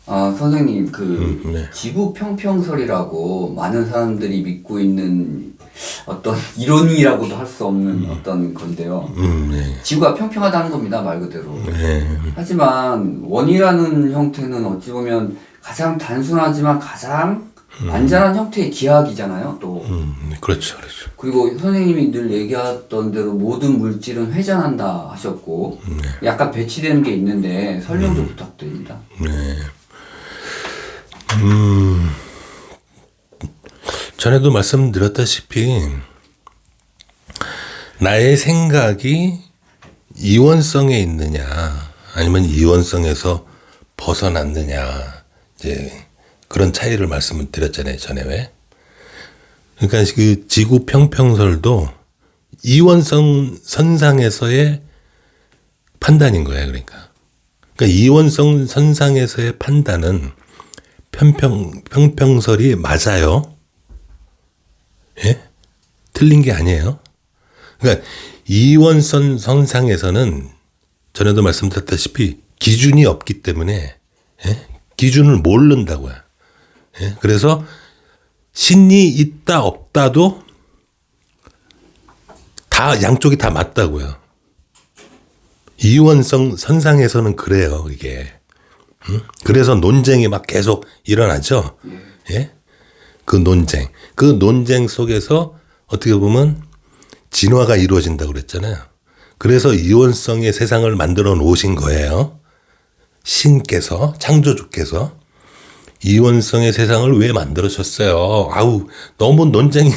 아, 선생님, 네. 지구 평평설이라고 많은 사람들이 믿고 있는 어떤 이론이라고도 할 수 없는 어떤 건데요. 네. 지구가 평평하다는 겁니다, 말 그대로. 네. 하지만 원이라는 형태는 어찌 보면 가장 단순하지만 가장 안전한 형태의 기하학이잖아요, 또. 그렇죠, 그렇죠. 그리고 선생님이 늘 얘기했던 대로 모든 물질은 회전한다 하셨고, 약간 배치되는 게 있는데 설명 좀 부탁드립니다. 네. 전에도 말씀드렸다시피 나의 생각이 이원성에 있느냐 아니면 이원성에서 벗어났느냐 이제 그런 차이를 말씀을 드렸잖아요 전에 왜 그러니까 그 지구 평평설도 이원성 선상에서의 판단인 거예요 그러니까 이원성 선상에서의 판단은 평평설이 맞아요. 예? 틀린 게 아니에요. 그러니까 이원선 선상에서는 전에도 말씀드렸다시피 기준이 없기 때문에 예? 기준을 모른다고요. 예? 그래서 신이 있다 없다도 다 양쪽이 다 맞다고요. 이원성 선상에서는 그래요 이게. 그래서 논쟁이 막 계속 일어나죠. 예? 그 논쟁 속에서 어떻게 보면 진화가 이루어진다고 그랬잖아요. 그래서 이원성의 세상을 만들어 놓으신 거예요. 신께서, 창조주께서 이원성의 세상을 왜 만들으셨어요? 아우, 너무 논쟁이,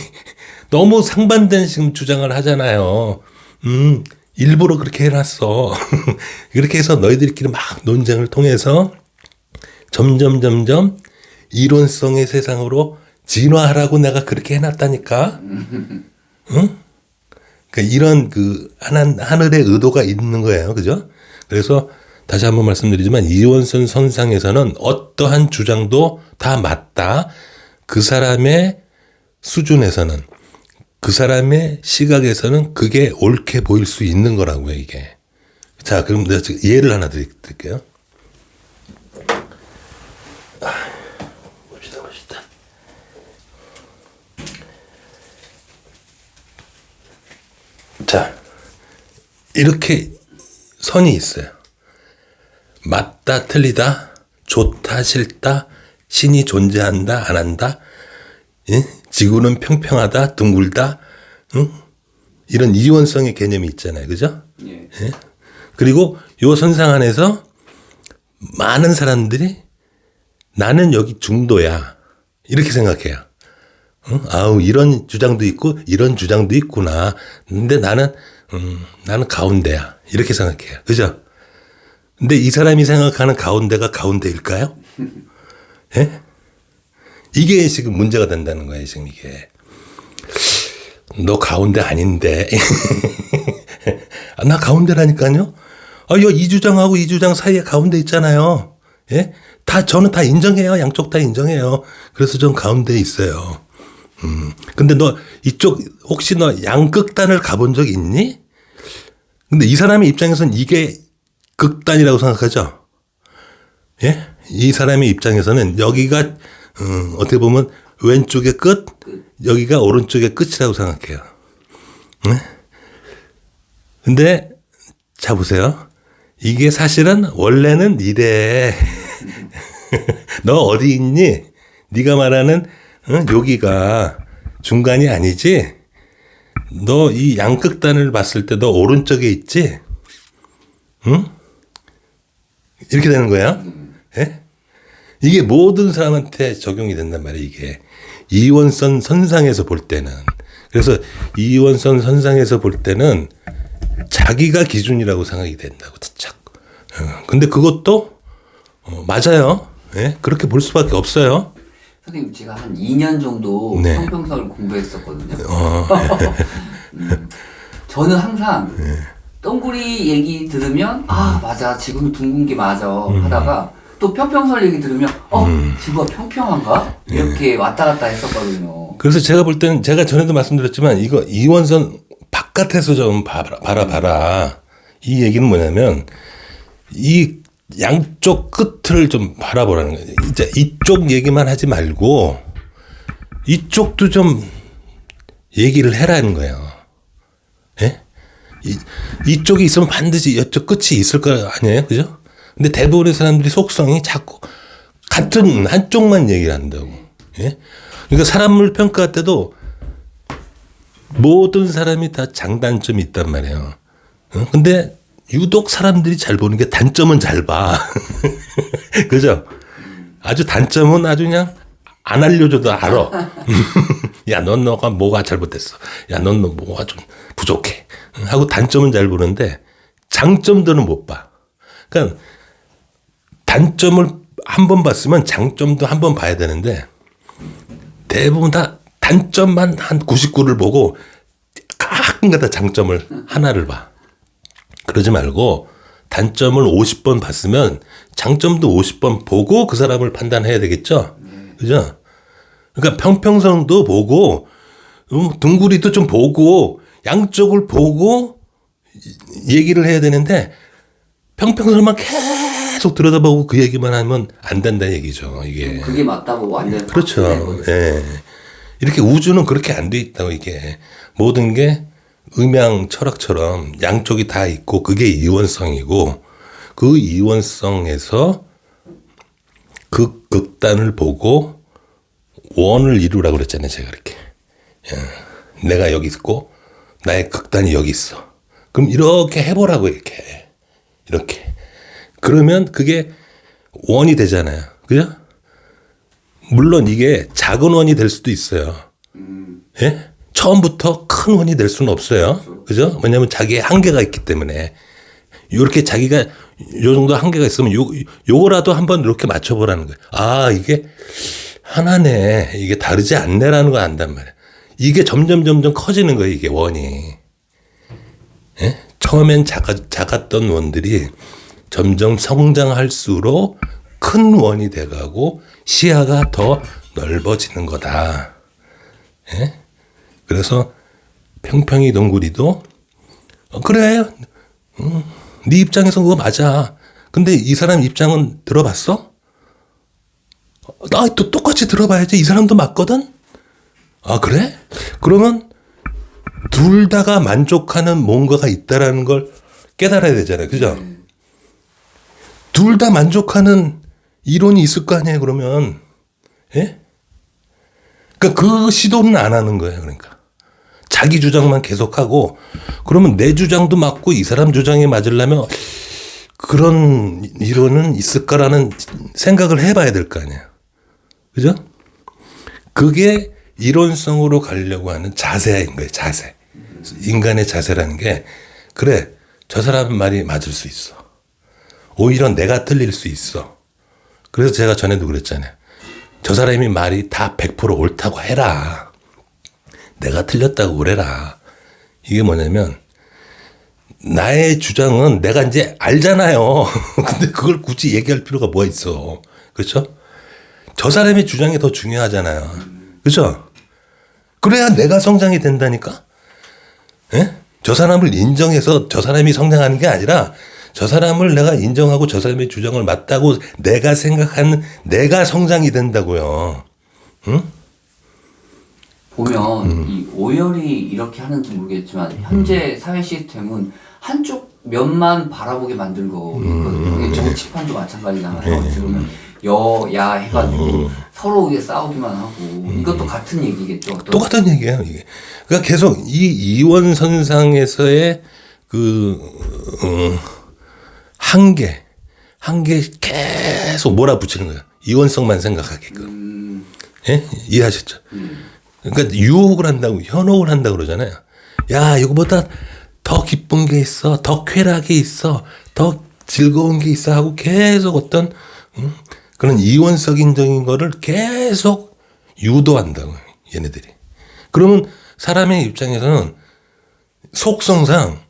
너무 상반된 지금 주장을 하잖아요. 일부러 그렇게 해놨어. 그렇게 해서 너희들끼리 막 논쟁을 통해서 점점 이론성의 세상으로 진화하라고 내가 그렇게 해놨다니까. 응? 그러니까 이런 하늘의 의도가 있는 거예요. 그죠? 그래서 다시 한번 말씀드리지만 이원선 선상에서는 어떠한 주장도 다 맞다. 그 사람의 수준에서는 그 사람의 시각에서는 그게 옳게 보일 수 있는 거라고요, 이게. 자, 그럼 내가 예를 하나 드릴게요. 봅시다. 자, 이렇게 선이 있어요. 맞다, 틀리다, 좋다, 싫다, 신이 존재한다, 안 한다, 예? 지구는 평평하다, 둥글다, 응? 이런 이원성의 개념이 있잖아요. 그죠? 예. 예? 그리고 요 선상 안에서 많은 사람들이 나는 여기 중도야. 이렇게 생각해요. 응? 아우, 이런 주장도 있고, 이런 주장도 있구나. 근데 나는 가운데야. 이렇게 생각해요. 그죠? 근데 이 사람이 생각하는 가운데가 가운데일까요? 예? 이게 지금 문제가 된다는 거예요, 지금 이게. 너 가운데 아닌데. 나 가운데라니까요? 이 주장하고 이 주장 사이에 가운데 있잖아요. 예? 저는 다 인정해요. 양쪽 다 인정해요. 그래서 전 가운데에 있어요. 근데 너 이쪽, 혹시 너 양극단을 가본 적 있니? 근데 이 사람의 입장에서는 이게 극단이라고 생각하죠? 예? 이 사람의 입장에서는 여기가 어떻게 보면 왼쪽의 끝, 여기가 오른쪽의 끝이라고 생각해요. 네? 근데 자 보세요. 이게 사실은 원래는 이래. 너 어디 있니? 네가 말하는 여기가 중간이 아니지? 너 이 양극단을 봤을 때 너 오른쪽에 있지? 응? 이렇게 되는 거야. 예? 이게 모든 사람한테 적용이 된단 말이에요, 이게. 이원선 선상에서 볼 때는. 그래서 이원선 선상에서 볼 때는 자기가 기준이라고 생각이 된다고, 자꾸. 근데 그것도, 맞아요. 예? 그렇게 볼 수밖에 없어요. 선생님, 제가 한 2년 정도 네. 평평설을 공부했었거든요. 저는 항상 동그리 얘기 들으면 맞아, 지금 둥근 게 맞아 하다가 또 평평설 얘기 들으면 지구가 평평한가? 이렇게 왔다 갔다 했었거든요. 그래서 제가 볼 때는 제가 전에도 말씀드렸지만 이거 이원선 바깥에서 좀 봐라. 이 얘기는 뭐냐면 이 양쪽 끝을 좀 바라보라는 거예요. 이제 이쪽 얘기만 하지 말고 이쪽도 좀 얘기를 해라는 거예요. 예? 이쪽이 있으면 반드시 이쪽 끝이 있을 거 아니에요? 그죠? 근데 대부분의 사람들이 속성이 자꾸 같은 한쪽만 얘기를 한다고. 예? 그러니까 사람을 평가할 때도 모든 사람이 다 장단점이 있단 말이에요. 근데 유독 사람들이 잘 보는 게 단점은 잘 봐. 그죠? 아주 단점은 아주 그냥 안 알려줘도 알아. 야, 너가 뭐가 잘못됐어. 야, 넌 뭐가 좀 부족해. 하고 단점은 잘 보는데 장점들은 못 봐. 그러니까 단점을 한 번 봤으면 장점도 한 번 봐야 되는데 대부분 다 단점만 한 99를 보고 가끔가다 장점을 하나를 봐. 그러지 말고 단점을 50번 봤으면 장점도 50번 보고 그 사람을 판단해야 되겠죠? 그죠? 그러니까 평평성도 보고 둥구리도 좀 보고 양쪽을 보고 얘기를 해야 되는데 평평성만 계속 들여다보고 그 얘기만 하면 안 된다는 얘기죠. 이게. 그게 맞다고 완전. 그렇죠. 예. 이렇게 우주는 그렇게 안 돼 있다고 이게. 모든 게 음양 철학처럼 양쪽이 다 있고 그게 이원성이고 그 이원성에서 극단을 보고 원을 이루라고 그랬잖아요. 제가 이렇게. 예. 내가 여기 있고 나의 극단이 여기 있어. 그럼 이렇게 해보라고 이렇게. 이렇게. 그러면 그게 원이 되잖아요. 그죠? 물론 이게 작은 원이 될 수도 있어요. 예? 처음부터 큰 원이 될 수는 없어요. 그죠? 왜냐면 자기의 한계가 있기 때문에. 이렇게 자기가 요 정도 한계가 있으면 요거라도 한번 이렇게 맞춰보라는 거예요. 아, 이게 하나네. 이게 다르지 않네라는 거 안단 말이에요. 이게 점점 커지는 거예요. 이게 원이. 예? 처음엔 작았던 원들이 점점 성장할수록 큰 원이 돼가고 시야가 더 넓어지는 거다. 예? 그래서 평평이 동구리도 그래. 네 입장에서 그거 맞아. 근데 이 사람 입장은 들어봤어? 나 또 똑같이 들어봐야지. 이 사람도 맞거든? 아, 그래? 그러면 둘 다가 만족하는 뭔가가 있다라는 걸 깨달아야 되잖아요. 그죠? 둘 다 만족하는 이론이 있을 거 아니에요, 그러면. 예? 그러니까 그 시도는 안 하는 거예요, 그러니까. 자기 주장만 계속하고, 그러면 내 주장도 맞고 이 사람 주장이 맞으려면 그런 이론은 있을까라는 생각을 해봐야 될 거 아니에요. 그죠? 그게 이론성으로 가려고 하는 자세인 거예요, 자세. 인간의 자세라는 게, 그래, 저 사람 말이 맞을 수 있어. 오히려 내가 틀릴 수 있어. 그래서 제가 전에도 그랬잖아요. 저 사람이 말이 다 100% 옳다고 해라. 내가 틀렸다고 그래라. 이게 뭐냐면 나의 주장은 내가 이제 알잖아요. 근데 그걸 굳이 얘기할 필요가 뭐가 있어. 그렇죠? 저 사람의 주장이 더 중요하잖아요. 그렇죠? 그래야 내가 성장이 된다니까. 예? 저 사람을 인정해서 저 사람이 성장하는 게 아니라 저 사람을 내가 인정하고 저 사람의 주장을 맞다고 내가 생각하는 내가 성장이 된다고요. 응? 보면 이 오열이 이렇게 하는지 모르겠지만 현재 사회 시스템은 한쪽 면만 바라보게 만들고 있거든요. 정치판도 마찬가지잖아요. 지금은 여야 해가지고 서로 이게 싸우기만 하고 이것도 같은 얘기겠죠. 똑같은 얘기예요. 이게. 그러니까 계속 이 이원선상에서의 그 한계 계속 몰아붙이는 거예요. 이원성만 생각하게끔. 예? 이해하셨죠? 그러니까 유혹을 한다고, 현혹을 한다고 그러잖아요. 야, 이거보다 더 기쁜 게 있어. 더 쾌락이 있어. 더 즐거운 게 있어. 하고 계속 어떤, 그런 이원성적인 거를 계속 유도한다고, 얘네들이. 그러면 사람의 입장에서는 속성상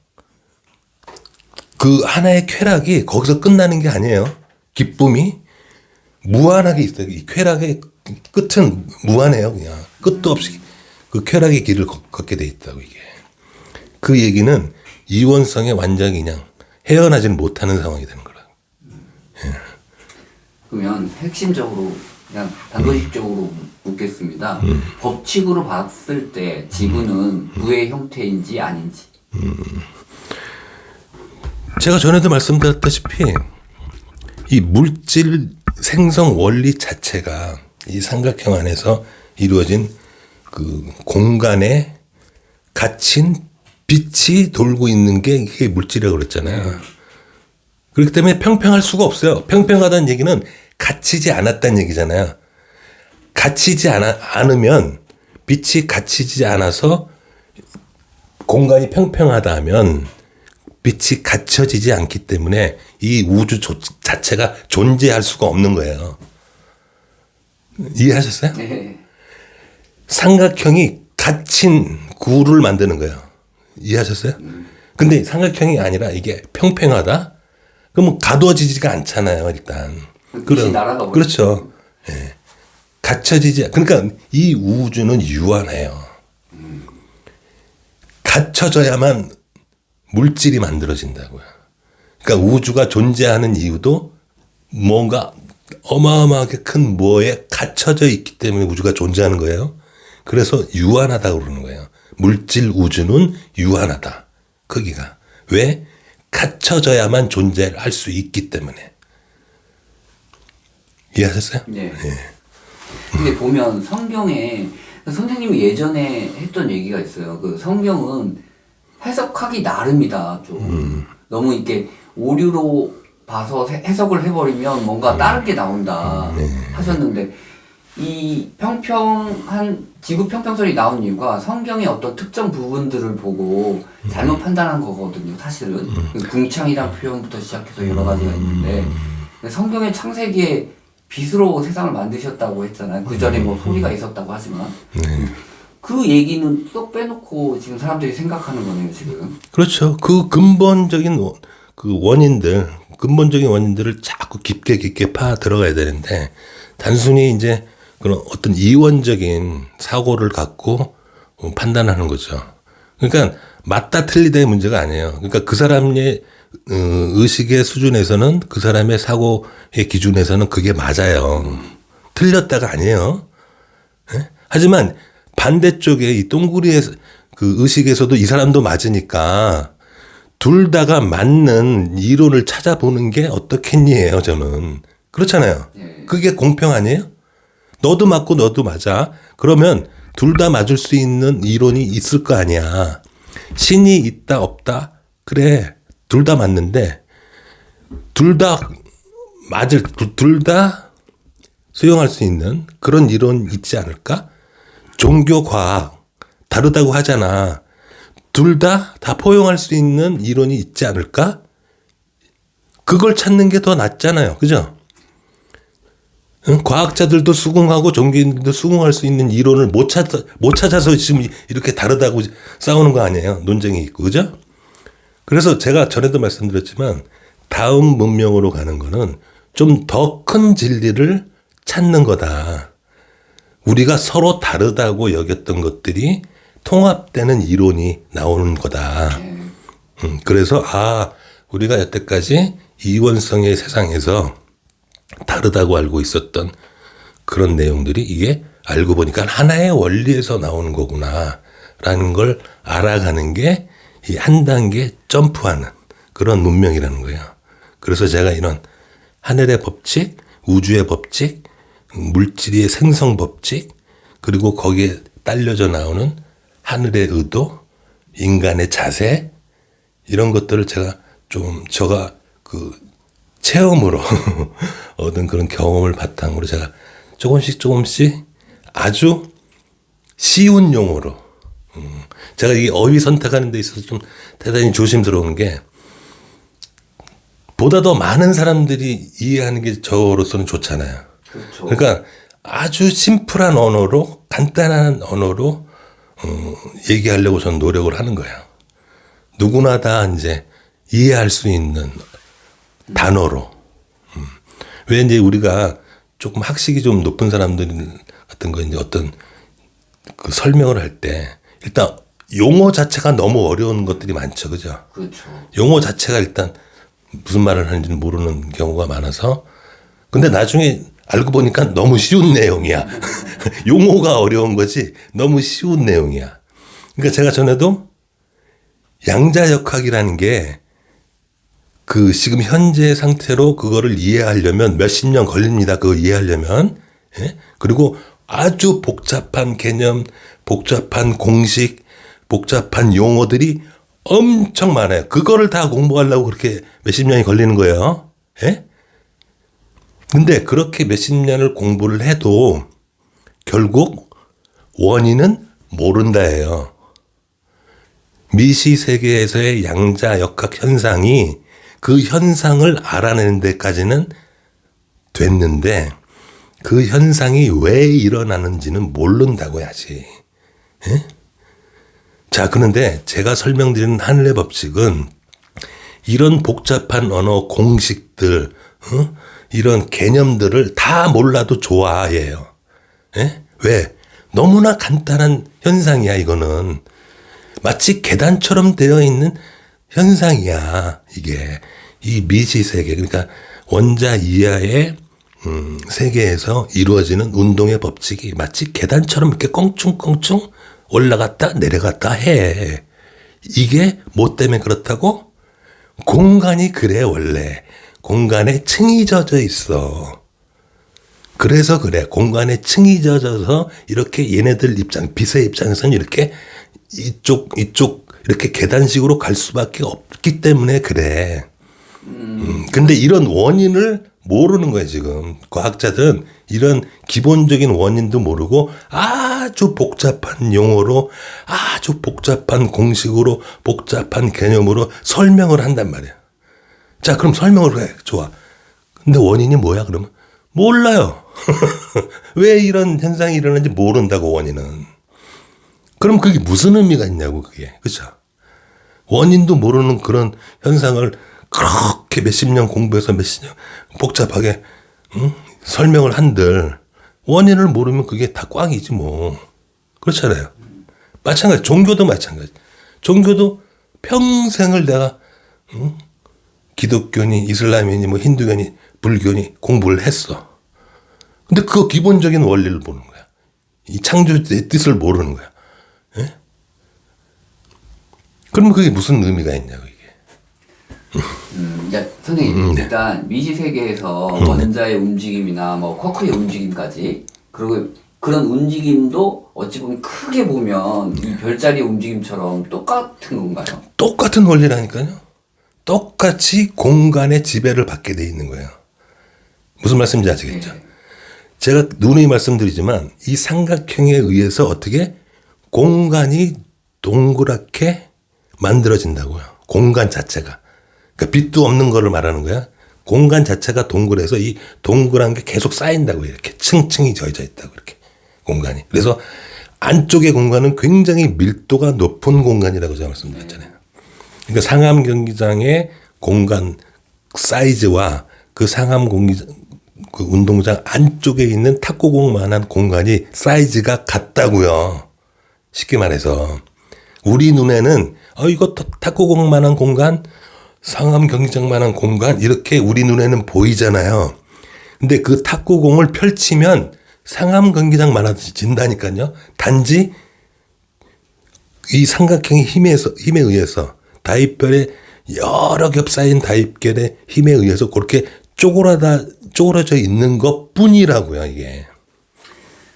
그 하나의 쾌락이 거기서 끝나는 게 아니에요. 기쁨이 무한하게 있어요. 이 쾌락의 끝은 무한해요. 그냥 끝도 없이 그 쾌락의 길을 걷게 돼 있다고. 이게 그 얘기는 이원성의 완전히 그냥 헤어나지는 못하는 상황이 되는 거라. 그러면 핵심적으로 그냥 단도직적으로 묻겠습니다. 법칙으로 봤을 때 지구는 무의 형태인지 아닌지. 제가 전에도 말씀드렸다시피 이 물질 생성 원리 자체가 이 삼각형 안에서 이루어진 그 공간에 갇힌 빛이 돌고 있는 게 이게 물질이라고 그랬잖아요. 그렇기 때문에 평평할 수가 없어요. 평평하다는 얘기는 갇히지 않았다는 얘기잖아요. 갇히지 않으면 빛이 갇히지 않아서 공간이 평평하다 하면 빛이 갇혀지지 않기 때문에 이 우주 자체가 존재할 수가 없는 거예요. 이해하셨어요? 네. 삼각형이 갇힌 구를 만드는 거예요. 이해하셨어요? 근데 삼각형이 아니라 이게 평평하다? 그러면 가둬지지가 않잖아요, 일단. 빛이 날아가 버리죠. 그렇죠. 예. 갇혀지지, 그러니까 이 우주는 유한해요. 갇혀져야만 물질이 만들어진다고요. 그러니까 우주가 존재하는 이유도 뭔가 어마어마하게 큰 뭐에 갇혀져 있기 때문에 우주가 존재하는 거예요. 그래서 유한하다고 그러는 거예요. 물질 우주는 유한하다. 크기가. 왜? 갇혀져야만 존재할 수 있기 때문에. 이해하셨어요? 네. 근데 보면 성경에 선생님이 예전에 했던 얘기가 있어요. 그 성경은 해석하기 나름이다. 좀 너무 이렇게 오류로 봐서 해석을 해버리면 뭔가 다른 게 나온다 하셨는데 이 평평한 지구 평평설이 나온 이유가 성경의 어떤 특정 부분들을 보고 잘못 판단한 거거든요. 사실은 궁창이란 표현부터 시작해서 여러 가지가 있는데 성경의 창세기에 빛으로 세상을 만드셨다고 했잖아요. 그 전에 뭐 소리가 있었다고 하지만 그 얘기는 쏙 빼놓고 지금 사람들이 생각하는 거네요. 지금. 그렇죠. 그 근본적인 그 근본적인 원인들을 자꾸 깊게 파 들어가야 되는데 단순히 이제 그런 어떤 이원적인 사고를 갖고 판단하는 거죠. 그러니까 맞다 틀리다의 문제가 아니에요. 그러니까 그 사람의 의식의 수준에서는 그 사람의 사고의 기준에서는 그게 맞아요. 틀렸다가 아니에요. 네? 하지만 반대쪽에 이 동구리의 그 의식에서도 이 사람도 맞으니까 둘 다가 맞는 이론을 찾아보는 게 어떻겠니에요, 저는. 그렇잖아요. 그게 공평 아니에요? 너도 맞고 너도 맞아. 그러면 둘 다 맞을 수 있는 이론이 있을 거 아니야. 신이 있다 없다? 그래. 둘 다 맞는데 둘 다 수용할 수 있는 그런 이론 있지 않을까? 종교 과학 다르다고 하잖아. 둘 다 포용할 수 있는 이론이 있지 않을까? 그걸 찾는 게 더 낫잖아요. 그죠? 응? 과학자들도 수긍하고 종교인들도 수긍할 수 있는 이론을 못 찾아서 지금 이렇게 다르다고 싸우는 거 아니에요. 논쟁이 있고. 그죠? 그래서 제가 전에도 말씀드렸지만 다음 문명으로 가는 거는 좀 더 큰 진리를 찾는 거다. 우리가 서로 다르다고 여겼던 것들이 통합되는 이론이 나오는 거다. 그래서 우리가 여태까지 이원성의 세상에서 다르다고 알고 있었던 그런 내용들이 이게 알고 보니까 하나의 원리에서 나오는 거구나라는 걸 알아가는 게 이 한 단계 점프하는 그런 문명이라는 거예요. 그래서 제가 이런 하늘의 법칙, 우주의 법칙, 물질의 생성 법칙, 그리고 거기에 딸려져 나오는 하늘의 의도, 인간의 자세, 이런 것들을 제가 제가 그 체험으로 얻은 그런 경험을 바탕으로 제가 조금씩 아주 쉬운 용어로 제가 이 어휘 선택하는 데 있어서 좀 대단히 조심스러운 게 보다 더 많은 사람들이 이해하는 게 저로서는 좋잖아요. 그렇죠. 그러니까 아주 심플한 언어로 간단한 언어로 얘기하려고 저는 노력을 하는 거예요. 누구나 다 이제 이해할 수 있는 단어로. 왜 이제 우리가 조금 학식이 좀 높은 사람들 같은 거 이제 어떤 그 설명을 할 때 일단 용어 자체가 너무 어려운 것들이 많죠. 그죠? 그렇죠. 용어 자체가 일단 무슨 말을 하는지는 모르는 경우가 많아서 근데 나중에 알고 보니까 너무 쉬운 내용이야. 용어가 어려운 거지 너무 쉬운 내용이야. 그러니까 제가 전에도 양자역학이라는 게 그 지금 현재 상태로 그거를 이해하려면 몇십 년 걸립니다. 그거 이해하려면. 예? 그리고 아주 복잡한 개념, 복잡한 공식, 복잡한 용어들이 엄청 많아요. 그거를 다 공부하려고 그렇게 몇십 년이 걸리는 거예요. 예? 근데 그렇게 몇십 년을 공부를 해도 결국 원인은 모른다예요. 미시 세계에서의 양자역학 현상이 그 현상을 알아내는 데까지는 됐는데 그 현상이 왜 일어나는지는 모른다고 해야지. 예? 자, 그런데 제가 설명드리는 하늘의 법칙은 이런 복잡한 언어 공식들, 이런 개념들을 다 몰라도 좋아해요. 예? 왜? 너무나 간단한 현상이야, 이거는. 마치 계단처럼 되어 있는 현상이야, 이게. 이 미시세계, 그러니까 원자 이하의 세계에서 이루어지는 운동의 법칙이 마치 계단처럼 이렇게 껑충껑충 올라갔다 내려갔다 해. 이게 뭐 때문에 그렇다고? 공간이 그래, 원래. 공간에 층이 져져 있어. 그래서 그래. 공간에 층이 져져서 이렇게 얘네들 빛의 입장에서는 이렇게 이쪽 이렇게 계단식으로 갈 수밖에 없기 때문에 그래. 근데 이런 원인을 모르는 거야, 지금. 과학자들은 이런 기본적인 원인도 모르고 아주 복잡한 용어로 아주 복잡한 공식으로 복잡한 개념으로 설명을 한단 말이야. 자, 그럼 설명을 해. 좋아. 근데 원인이 뭐야, 그러면? 몰라요. 왜 이런 현상이 일어나는지 모른다고, 원인은. 그럼 그게 무슨 의미가 있냐고, 그게. 그쵸? 원인도 모르는 그런 현상을 그렇게 몇십 년 공부해서 몇십 년 복잡하게 설명을 한들 원인을 모르면 그게 다 꽝이지 뭐. 그렇잖아요. 마찬가지. 종교도 마찬가지. 종교도 평생을 내가 기독교니 이슬람이니 뭐 힌두교니 불교니 공부를 했어. 근데 그 기본적인 원리를 모르는 거야. 이 창조의 뜻을 모르는 거야. 예? 그러면 그게 무슨 의미가 있냐고, 이게. 이제 선생님, 일단 미시세계에서 원자의 움직임이나 뭐 쿼크의 움직임까지, 그리고 그런 움직임도 어찌 보면 크게 보면 이 별자리의 움직임처럼 똑같은 건가요? 똑같은 원리라니까요. 똑같이 공간의 지배를 받게 돼 있는 거예요. 무슨 말씀인지 아시겠죠? 네. 제가 누누이 말씀드리지만 이 삼각형에 의해서 어떻게 공간이 동그랗게 만들어진다고요. 공간 자체가. 그러니까 빛도 없는 거를 말하는 거야. 공간 자체가 동그래서 이 동그란 게 계속 쌓인다고, 이렇게 층층이 져져 있다고, 이렇게 공간이. 그래서 안쪽의 공간은 굉장히 밀도가 높은 공간이라고 제가 말씀드렸잖아요. 그러니까 상암 경기장의 공간 사이즈와 그 상암 그 운동장 안쪽에 있는 탁구공만한 공간이 사이즈가 같다고요. 쉽게 말해서 우리 눈에는 이거 탁구공만한 공간, 상암 경기장만한 공간 이렇게 우리 눈에는 보이잖아요. 근데 그 탁구공을 펼치면 상암 경기장만해진다니까요. 단지 이 삼각형의 힘에 의해서 다입별의 여러 겹 쌓인 다입결의 힘에 의해서 그렇게 쪼그러져 있는 것 뿐이라고요, 이게.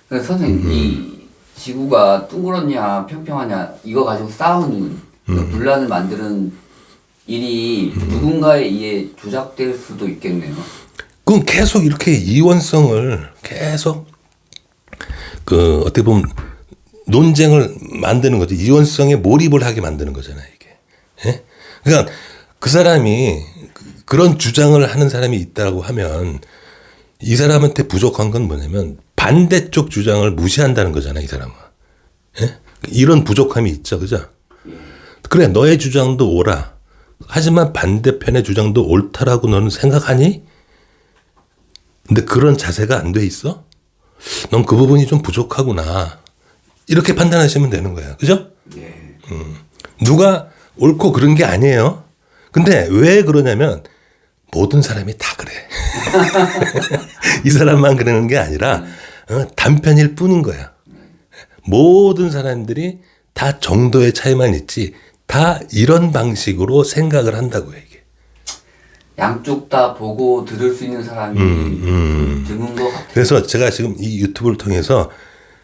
그래서 선생님, 이 지구가 둥그렇냐 평평하냐 이거 가지고 싸우는 분란을 만드는 일이 누군가에 의해 조작될 수도 있겠네요. 그럼 계속 이렇게 이원성을 계속 어떻게 보면 논쟁을 만드는 거죠. 이원성에 몰입을 하게 만드는 거잖아요, 이게. 예? 그러니까 그 사람이 그런 주장을 하는 사람이 있다고 하면 이 사람한테 부족한 건 뭐냐면 반대쪽 주장을 무시한다는 거잖아요, 이 사람은. 예? 이런 부족함이 있죠, 그죠? 그래, 너의 주장도 옳아. 하지만 반대편의 주장도 옳다라고 너는 생각하니? 근데 그런 자세가 안 돼 있어? 넌 그 부분이 좀 부족하구나. 이렇게 판단하시면 되는 거예요. 그죠? 예. 누가 옳고 그른 게 아니에요. 근데 왜 그러냐면 모든 사람이 다 그래. 이 사람만 그러는 게 아니라 단편일 뿐인 거야. 모든 사람들이 다 정도의 차이만 있지 다 이런 방식으로 생각을 한다고요, 이게. 양쪽 다 보고 들을 수 있는 사람이 드문 것 같아요. 그래서 제가 지금 이 유튜브를 통해서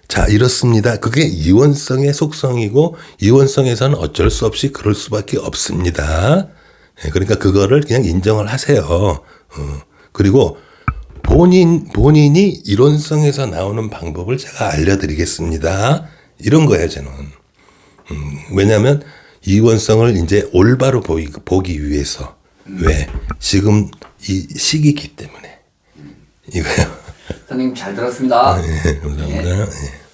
자, 이렇습니다. 그게 이원성의 속성이고 이원성에서는 어쩔 수 없이 그럴 수밖에 없습니다. 그러니까 그거를 그냥 인정을 하세요. 그리고 본인이 이론성에서 나오는 방법을 제가 알려드리겠습니다. 이런 거예요, 저는. 왜냐하면 이원성을 이제 올바로 보기 위해서. 왜? 지금 이 시기이기 때문에. 이거요. 선생님 잘 들었습니다. 네, 감사합니다. 네. 네.